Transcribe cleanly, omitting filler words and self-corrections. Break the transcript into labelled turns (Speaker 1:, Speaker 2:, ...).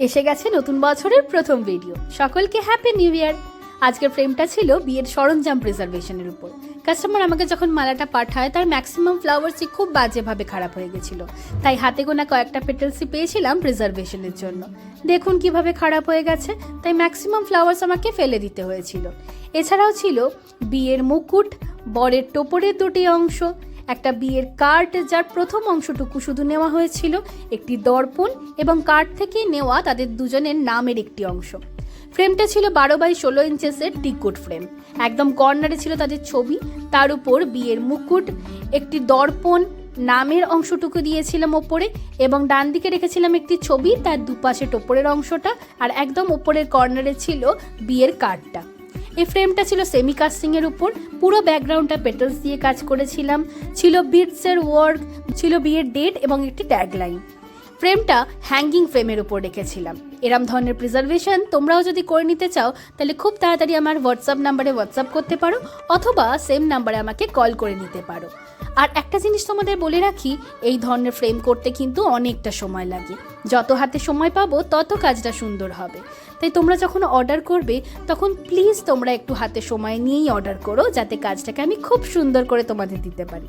Speaker 1: এসে গেছে নতুন বছরের প্রথম ভিডিও। সকলকে হ্যাপি নিউ ইয়ার। আজকের ফ্রেমটা ছিল বিয়ের সরঞ্জাম প্রিজার্ভেশনের উপর। কাস্টমার আমাকে যখন মালাটা পাঠায় তার ম্যাক্সিমাম ফ্লাওয়ার্সই খুব বাজেভাবে খারাপ হয়ে গেছিল, তাই হাতে গোনা কয়েকটা পেটেলসই পেয়েছিলাম প্রিজার্ভেশনের জন্য। দেখুন কিভাবে খারাপ হয়ে গেছে, তাই ম্যাক্সিমাম ফ্লাওয়ার্স আমাকে ফেলে দিতে হয়েছিল। এছাড়াও ছিল বিয়ের মুকুট, বরের টোপরের দুটি অংশ, একটা বিয়ের কার্ড যার প্রথম অংশটুকু শুধু নেওয়া হয়েছিল, একটি দর্পণ এবং কার্ড থেকে নেওয়া তাদের দুজনের নামের একটি অংশ। ফ্রেমটা ছিল 12x16 ইঞ্চেসের টিকউড ফ্রেম। একদম কর্নারে ছিল তাদের ছবি, তার উপর বিয়ের মুকুট, একটি দর্পণ, নামের অংশটুকু দিয়েছিলাম ওপরে, এবং ডান দিকে রেখেছিলাম একটি ছবি, তার দুপাশে টোপরের অংশটা, আর একদম ওপরের কর্নারে ছিল বিয়ের কার্ডটা। এই ফ্রেমটা ছিল সেমি কাস্টিংয়ের উপর, পুরো ব্যাকগ্রাউন্ডটা পেটেলস দিয়ে কাজ করেছিলাম, ছিল বিটসের ওয়ার্ক, ছিল বিয়ের ডেট এবং একটি ট্যাগলাইন। ফ্রেমটা হ্যাঙ্গিং ফ্রেমের উপর রেখেছিলাম। এরম ধরনের প্রিজার্ভেশন তোমরাও যদি করে নিতে চাও তাহলে খুব তাড়াতাড়ি আমার হোয়াটসঅ্যাপ নাম্বারে হোয়াটসঅ্যাপ করতে পারো, অথবা সেম নাম্বারে আমাকে কল করে নিতে পারো। আর একটা জিনিস তোমাদের বলে রাখি, এই ধরনের ফ্রেম করতে কিন্তু অনেকটা সময় লাগে। যত হাতে সময় পাবো তত কাজটা সুন্দর হবে। তাই তোমরা যখন অর্ডার করবে তখন প্লিজ তোমরা একটু হাতে সময় নিয়েই অর্ডার করো, যাতে কাজটাকে আমি খুব সুন্দর করে তোমাদের দিতে পারি।